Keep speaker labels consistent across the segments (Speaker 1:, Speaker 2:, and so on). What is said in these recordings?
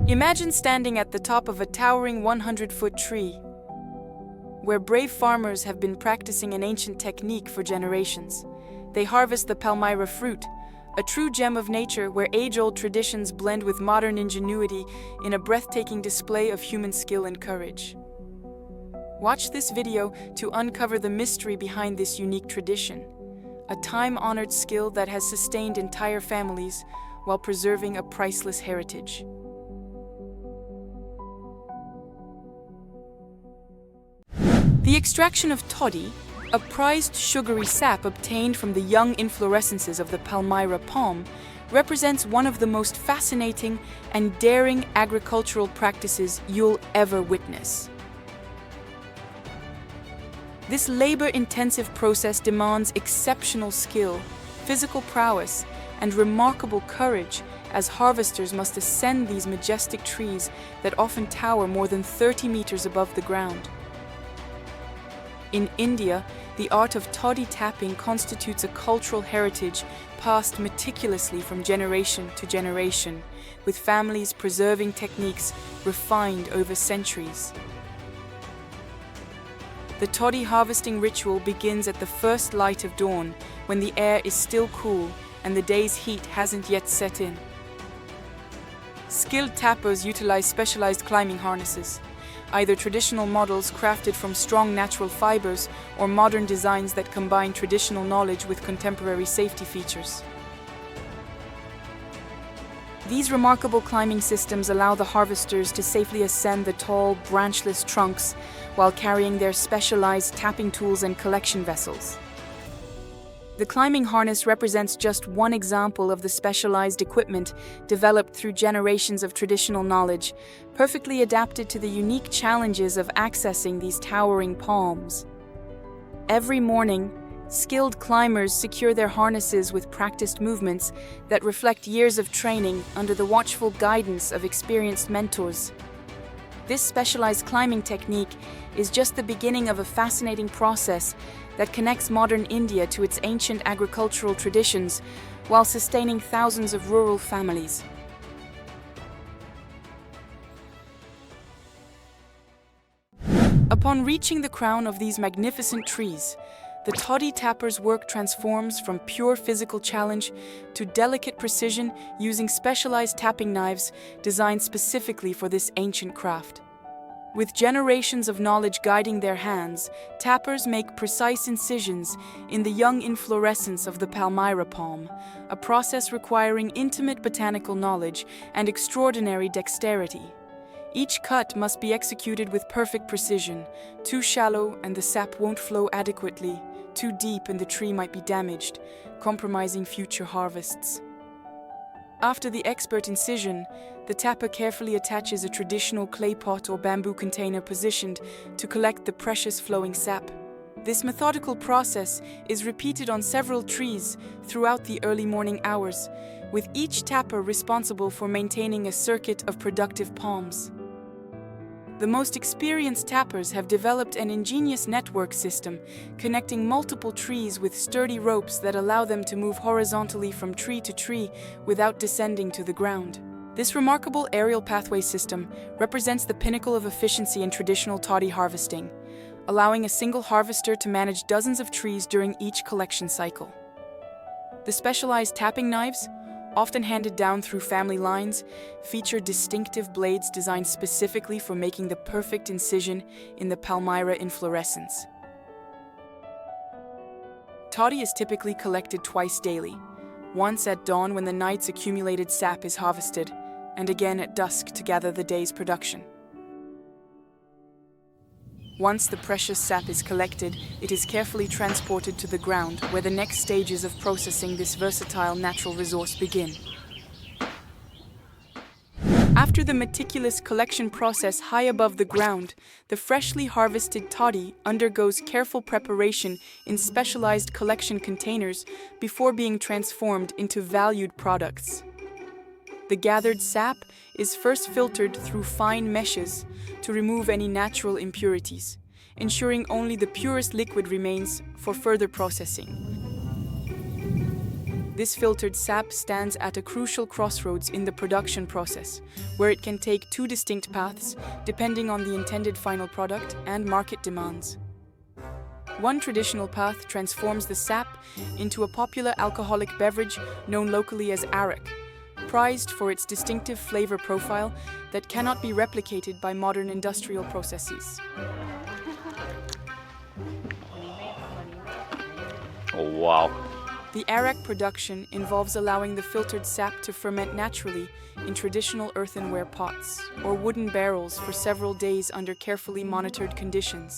Speaker 1: Imagine standing at the top of a towering 100-foot tree, where brave farmers have been practicing an ancient technique for generations. They harvest the Palmyra fruit, a true gem of nature where age-old traditions blend with modern ingenuity in a breathtaking display of human skill and courage. Watch this video to uncover the mystery behind this unique tradition, a time-honored skill that has sustained entire families while preserving a priceless heritage. The extraction of toddy, a prized sugary sap obtained from the young inflorescences of the Palmyra palm, represents one of the most fascinating and daring agricultural practices you'll ever witness. This labor-intensive process demands exceptional skill, physical prowess, and remarkable courage as harvesters must ascend these majestic trees that often tower more than 30 meters above the ground. In India, the art of toddy tapping constitutes a cultural heritage passed meticulously from generation to generation, with families preserving techniques refined over centuries. The toddy harvesting ritual begins at the first light of dawn, when the air is still cool and the day's heat hasn't yet set in. Skilled tappers utilize specialized climbing harnesses, either traditional models crafted from strong natural fibers or modern designs that combine traditional knowledge with contemporary safety features. These remarkable climbing systems allow the harvesters to safely ascend the tall, branchless trunks while carrying their specialized tapping tools and collection vessels. The climbing harness represents just one example of the specialized equipment developed through generations of traditional knowledge, perfectly adapted to the unique challenges of accessing these towering palms. Every morning, skilled climbers secure their harnesses with practiced movements that reflect years of training under the watchful guidance of experienced mentors. This specialized climbing technique is just the beginning of a fascinating process that connects modern India to its ancient agricultural traditions while sustaining thousands of rural families. Upon reaching the crown of these magnificent trees, the toddy tapper's work transforms from pure physical challenge to delicate precision using specialized tapping knives designed specifically for this ancient craft. With generations of knowledge guiding their hands, tappers make precise incisions in the young inflorescence of the Palmyra palm, a process requiring intimate botanical knowledge and extraordinary dexterity. Each cut must be executed with perfect precision. Too shallow and the sap won't flow adequately. Too deep and the tree might be damaged, compromising future harvests. After the expert incision, the tapper carefully attaches a traditional clay pot or bamboo container positioned to collect the precious flowing sap. This methodical process is repeated on several trees throughout the early morning hours, with each tapper responsible for maintaining a circuit of productive palms. The most experienced tappers have developed an ingenious network system connecting multiple trees with sturdy ropes that allow them to move horizontally from tree to tree without descending to the ground. This remarkable aerial pathway system represents the pinnacle of efficiency in traditional toddy harvesting, allowing a single harvester to manage dozens of trees during each collection cycle. The specialized tapping knives, often handed down through family lines, feature distinctive blades designed specifically for making the perfect incision in the Palmyra inflorescence. Toddy is typically collected twice daily, once at dawn when the night's accumulated sap is harvested, and again at dusk to gather the day's production. Once the precious sap is collected, it is carefully transported to the ground, where the next stages of processing this versatile natural resource begin. After the meticulous collection process high above the ground, the freshly harvested toddy undergoes careful preparation in specialized collection containers before being transformed into valued products. The gathered sap is first filtered through fine meshes to remove any natural impurities, ensuring only the purest liquid remains for further processing. This filtered sap stands at a crucial crossroads in the production process, where it can take two distinct paths depending on the intended final product and market demands. One traditional path transforms the sap into a popular alcoholic beverage known locally as arak, prized for its distinctive flavor profile that cannot be replicated by modern industrial processes.
Speaker 2: Oh, wow.
Speaker 1: The arak production involves allowing the filtered sap to ferment naturally in traditional earthenware pots or wooden barrels for several days under carefully monitored conditions.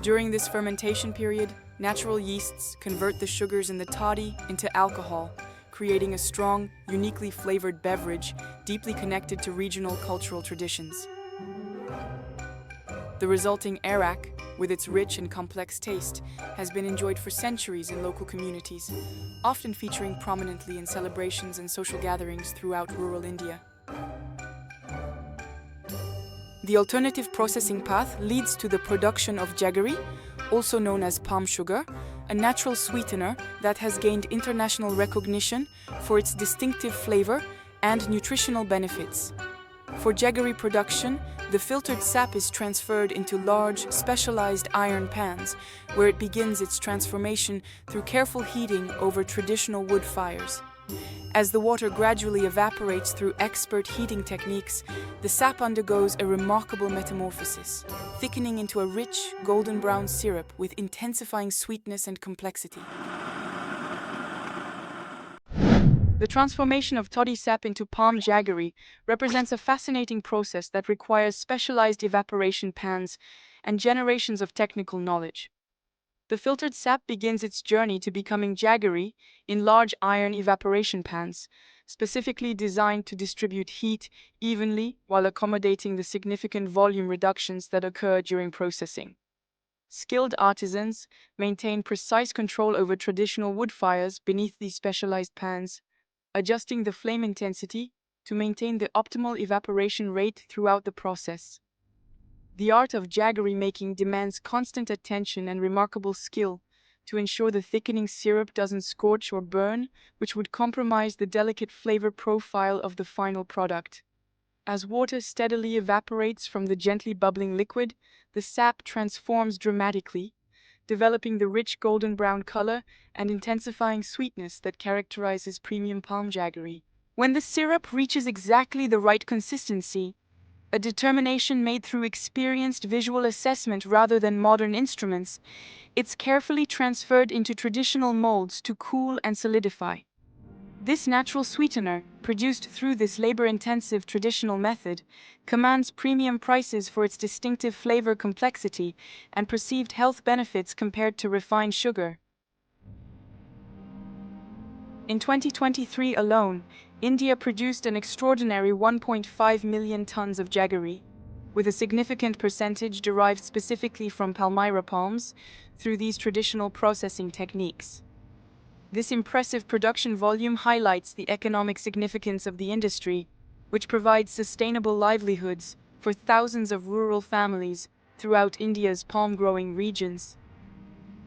Speaker 1: During this fermentation period, natural yeasts convert the sugars in the toddy into alcohol, creating a strong, uniquely flavored beverage deeply connected to regional cultural traditions. The resulting arak, with its rich and complex taste, has been enjoyed for centuries in local communities, often featuring prominently in celebrations and social gatherings throughout rural India. The alternative processing path leads to the production of jaggery, also known as palm sugar, a natural sweetener that has gained international recognition for its distinctive flavor and nutritional benefits. For jaggery production, the filtered sap is transferred into large, specialized iron pans, where it begins its transformation through careful heating over traditional wood fires. As the water gradually evaporates through expert heating techniques, the sap undergoes a remarkable metamorphosis, thickening into a rich, golden brown syrup with intensifying sweetness and complexity. The transformation of toddy sap into palm jaggery represents a fascinating process that requires specialized evaporation pans and generations of technical knowledge. The filtered sap begins its journey to becoming jaggery in large iron evaporation pans, specifically designed to distribute heat evenly while accommodating the significant volume reductions that occur during processing. Skilled artisans maintain precise control over traditional wood fires beneath these specialized pans, adjusting the flame intensity to maintain the optimal evaporation rate throughout the process. The art of jaggery making demands constant attention and remarkable skill to ensure the thickening syrup doesn't scorch or burn, which would compromise the delicate flavor profile of the final product. As water steadily evaporates from the gently bubbling liquid, the sap transforms dramatically, developing the rich golden brown color and intensifying sweetness that characterizes premium palm jaggery. When the syrup reaches exactly the right consistency, a determination made through experienced visual assessment rather than modern instruments, it's carefully transferred into traditional molds to cool and solidify. This natural sweetener, produced through this labor-intensive traditional method, commands premium prices for its distinctive flavor complexity and perceived health benefits compared to refined sugar. In 2023 alone, India produced an extraordinary 1.5 million tons of jaggery, with a significant percentage derived specifically from Palmyra palms through these traditional processing techniques. This impressive production volume highlights the economic significance of the industry, which provides sustainable livelihoods for thousands of rural families throughout India's palm-growing regions.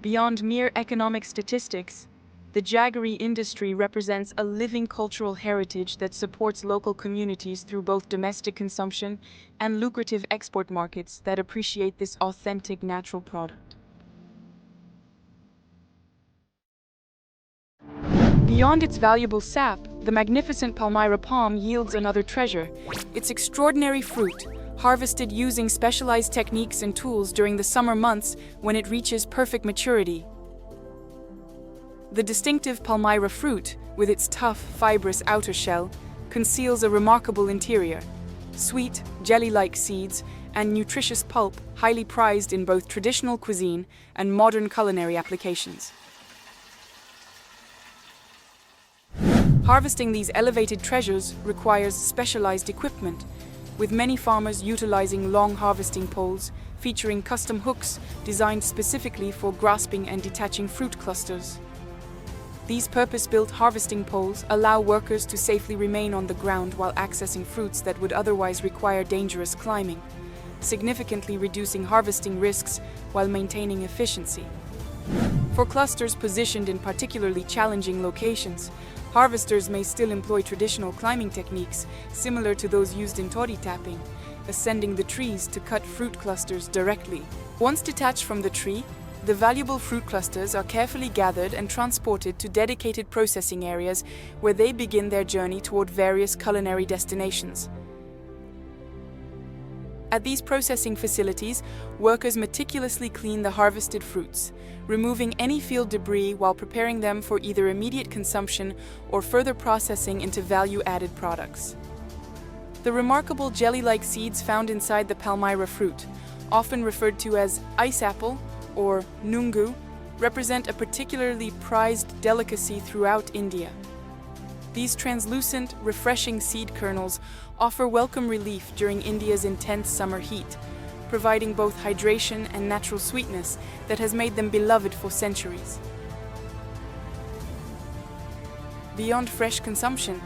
Speaker 1: Beyond mere economic statistics, the jaggery industry represents a living cultural heritage that supports local communities through both domestic consumption and lucrative export markets that appreciate this authentic natural product. Beyond its valuable sap, the magnificent Palmyra palm yields another treasure: its extraordinary fruit, harvested using specialized techniques and tools during the summer months when it reaches perfect maturity. The distinctive Palmyra fruit, with its tough, fibrous outer shell, conceals a remarkable interior. Sweet, jelly-like seeds and nutritious pulp highly prized in both traditional cuisine and modern culinary applications. Harvesting these elevated treasures requires specialized equipment, with many farmers utilizing long harvesting poles featuring custom hooks designed specifically for grasping and detaching fruit clusters. These purpose-built harvesting poles allow workers to safely remain on the ground while accessing fruits that would otherwise require dangerous climbing, significantly reducing harvesting risks while maintaining efficiency. For clusters positioned in particularly challenging locations, harvesters may still employ traditional climbing techniques similar to those used in toddy tapping, ascending the trees to cut fruit clusters directly. Once detached from the tree, the valuable fruit clusters are carefully gathered and transported to dedicated processing areas where they begin their journey toward various culinary destinations. At these processing facilities, workers meticulously clean the harvested fruits, removing any field debris while preparing them for either immediate consumption or further processing into value-added products. The remarkable jelly-like seeds found inside the Palmyra fruit, often referred to as ice apple or nungu, represent a particularly prized delicacy throughout India. These translucent, refreshing seed kernels offer welcome relief during India's intense summer heat, providing both hydration and natural sweetness that has made them beloved for centuries. Beyond fresh consumption,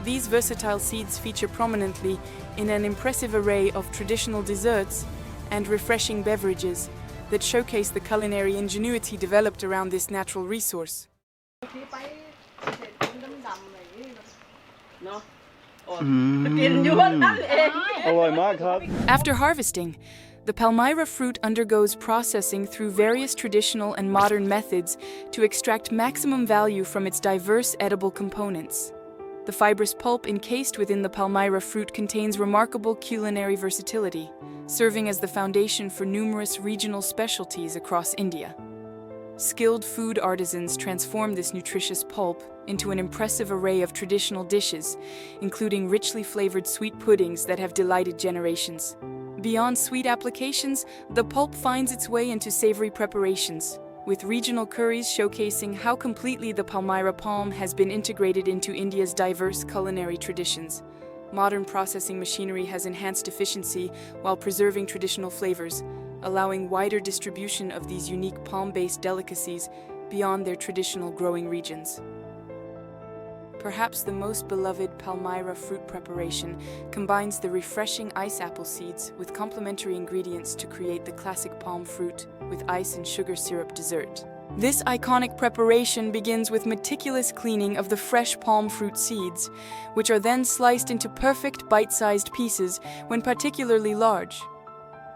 Speaker 1: these versatile seeds feature prominently in an impressive array of traditional desserts and refreshing beverages that showcase the culinary ingenuity developed around this natural resource. After harvesting, the Palmyra fruit undergoes processing through various traditional and modern methods to extract maximum value from its diverse edible components. The fibrous pulp encased within the Palmyra fruit contains remarkable culinary versatility, serving as the foundation for numerous regional specialties across India. Skilled food artisans transform this nutritious pulp into an impressive array of traditional dishes, including richly flavored sweet puddings that have delighted generations. Beyond sweet applications, the pulp finds its way into savory preparations, with regional curries showcasing how completely the Palmyra palm has been integrated into India's diverse culinary traditions. Modern processing machinery has enhanced efficiency while preserving traditional flavors, allowing wider distribution of these unique palm-based delicacies beyond their traditional growing regions. Perhaps the most beloved Palmyra fruit preparation combines the refreshing ice apple seeds with complementary ingredients to create the classic palm fruit with ice and sugar syrup dessert. This iconic preparation begins with meticulous cleaning of the fresh palm fruit seeds, which are then sliced into perfect bite-sized pieces when particularly large.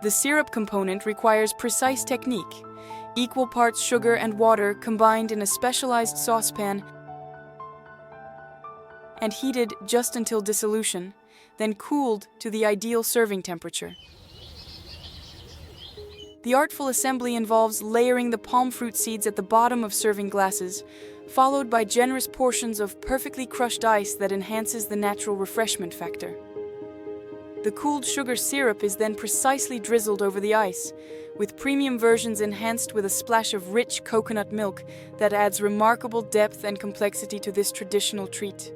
Speaker 1: The syrup component requires precise technique, equal parts sugar and water combined in a specialized saucepan and heated just until dissolution, then cooled to the ideal serving temperature. The artful assembly involves layering the palm fruit seeds at the bottom of serving glasses, followed by generous portions of perfectly crushed ice that enhances the natural refreshment factor. The cooled sugar syrup is then precisely drizzled over the ice, with premium versions enhanced with a splash of rich coconut milk that adds remarkable depth and complexity to this traditional treat.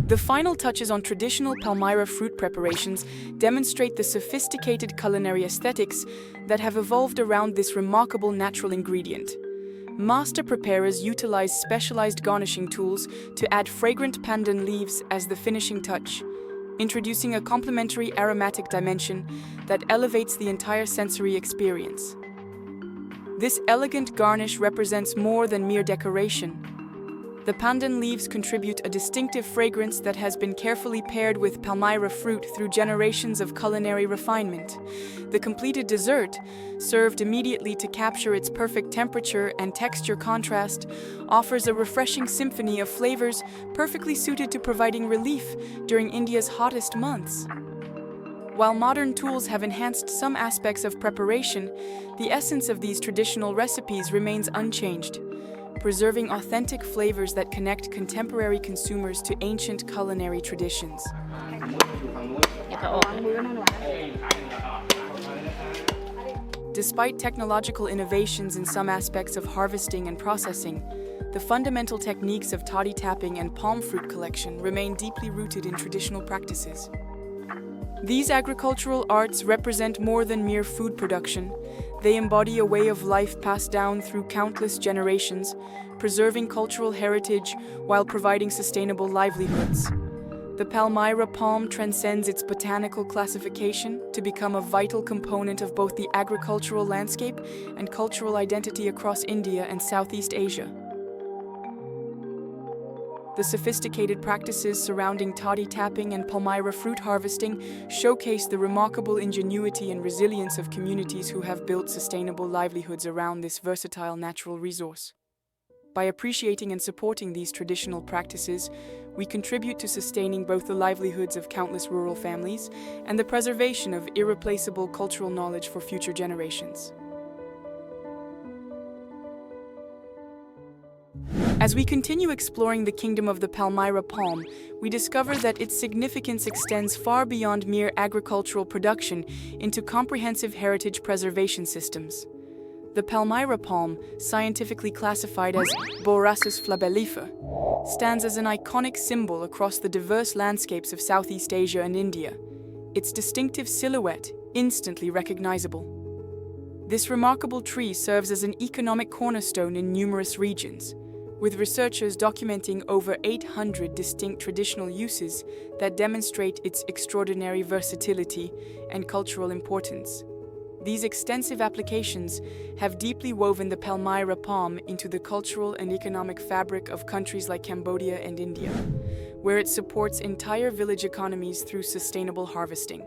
Speaker 1: The final touches on traditional Palmyra fruit preparations demonstrate the sophisticated culinary aesthetics that have evolved around this remarkable natural ingredient. Master preparers utilize specialized garnishing tools to add fragrant pandan leaves as the finishing touch, introducing a complementary aromatic dimension that elevates the entire sensory experience. This elegant garnish represents more than mere decoration. The pandan leaves contribute a distinctive fragrance that has been carefully paired with Palmyra fruit through generations of culinary refinement. The completed dessert, served immediately to capture its perfect temperature and texture contrast, offers a refreshing symphony of flavors perfectly suited to providing relief during India's hottest months. While modern tools have enhanced some aspects of preparation, the essence of these traditional recipes remains unchanged, preserving authentic flavors that connect contemporary consumers to ancient culinary traditions. Despite technological innovations in some aspects of harvesting and processing, the fundamental techniques of toddy tapping and palm fruit collection remain deeply rooted in traditional practices. These agricultural arts represent more than mere food production. They embody a way of life passed down through countless generations, preserving cultural heritage while providing sustainable livelihoods. The Palmyra palm transcends its botanical classification to become a vital component of both the agricultural landscape and cultural identity across India and Southeast Asia. The sophisticated practices surrounding toddy tapping and Palmyra fruit harvesting showcase the remarkable ingenuity and resilience of communities who have built sustainable livelihoods around this versatile natural resource. By appreciating and supporting these traditional practices, we contribute to sustaining both the livelihoods of countless rural families and the preservation of irreplaceable cultural knowledge for future generations. As we continue exploring the kingdom of the Palmyra palm, we discover that its significance extends far beyond mere agricultural production into comprehensive heritage preservation systems. The Palmyra palm, scientifically classified as Borassus flabellifer, stands as an iconic symbol across the diverse landscapes of Southeast Asia and India, its distinctive silhouette instantly recognizable. This remarkable tree serves as an economic cornerstone in numerous regions, with researchers documenting over 800 distinct traditional uses that demonstrate its extraordinary versatility and cultural importance. These extensive applications have deeply woven the Palmyra palm into the cultural and economic fabric of countries like Cambodia and India, where it supports entire village economies through sustainable harvesting.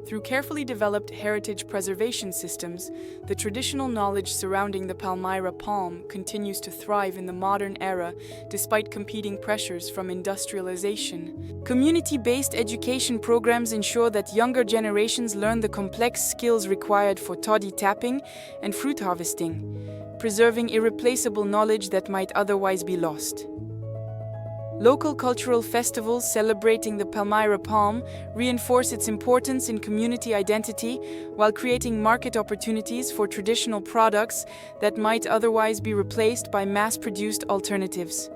Speaker 1: Through carefully developed heritage preservation systems, the traditional knowledge surrounding the Palmyra palm continues to thrive in the modern era despite competing pressures from industrialization. Community-based education programs ensure that younger generations learn the complex skills required for toddy tapping and fruit harvesting, preserving irreplaceable knowledge that might otherwise be lost. Local cultural festivals celebrating the Palmyra palm reinforce its importance in community identity while creating market opportunities for traditional products that might otherwise be replaced by mass-produced alternatives.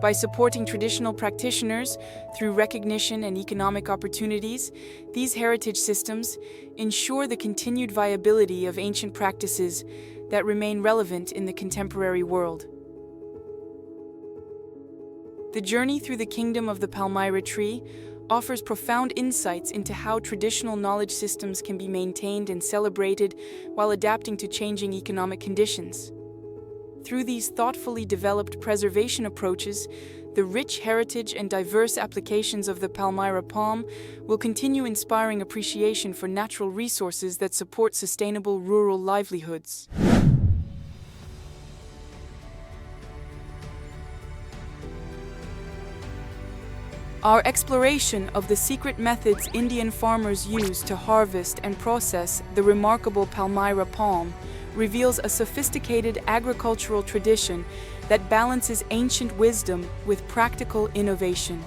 Speaker 1: By supporting traditional practitioners through recognition and economic opportunities, these heritage systems ensure the continued viability of ancient practices that remain relevant in the contemporary world. The journey through the kingdom of the Palmyra tree offers profound insights into how traditional knowledge systems can be maintained and celebrated while adapting to changing economic conditions. Through these thoughtfully developed preservation approaches, the rich heritage and diverse applications of the Palmyra palm will continue inspiring appreciation for natural resources that support sustainable rural livelihoods. Our exploration of the secret methods Indian farmers use to harvest and process the remarkable Palmyra palm reveals a sophisticated agricultural tradition that balances ancient wisdom with practical innovation.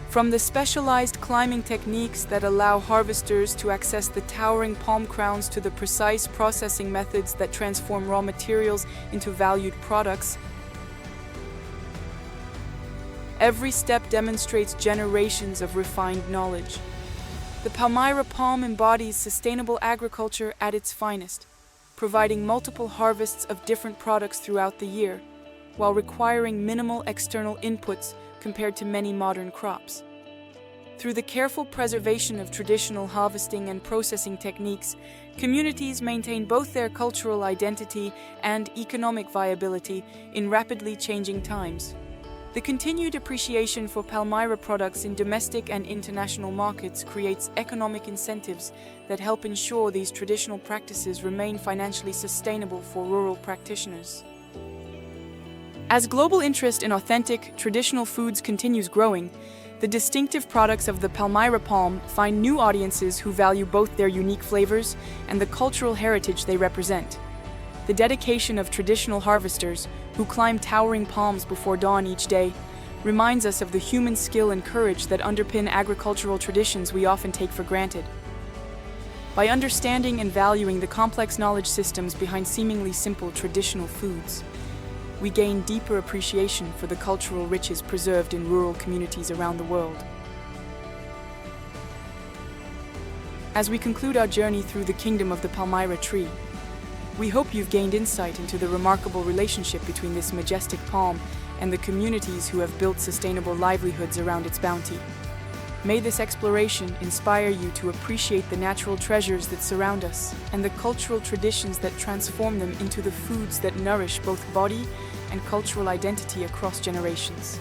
Speaker 1: From the specialized climbing techniques that allow harvesters to access the towering palm crowns to the precise processing methods that transform raw materials into valued products, every step demonstrates generations of refined knowledge. The Palmyra palm embodies sustainable agriculture at its finest, providing multiple harvests of different products throughout the year, while requiring minimal external inputs compared to many modern crops. Through the careful preservation of traditional harvesting and processing techniques, communities maintain both their cultural identity and economic viability in rapidly changing times. The continued appreciation for Palmyra products in domestic and international markets creates economic incentives that help ensure these traditional practices remain financially sustainable for rural practitioners. As global interest in authentic, traditional foods continues growing, the distinctive products of the Palmyra palm find new audiences who value both their unique flavors and the cultural heritage they represent. The dedication of traditional harvesters, who climb towering palms before dawn each day, reminds us of the human skill and courage that underpin agricultural traditions we often take for granted. By understanding and valuing the complex knowledge systems behind seemingly simple traditional foods, we gain deeper appreciation for the cultural riches preserved in rural communities around the world. As we conclude our journey through the kingdom of the Palmyra tree, we hope you've gained insight into the remarkable relationship between this majestic palm and the communities who have built sustainable livelihoods around its bounty. May this exploration inspire you to appreciate the natural treasures that surround us and the cultural traditions that transform them into the foods that nourish both body and cultural identity across generations.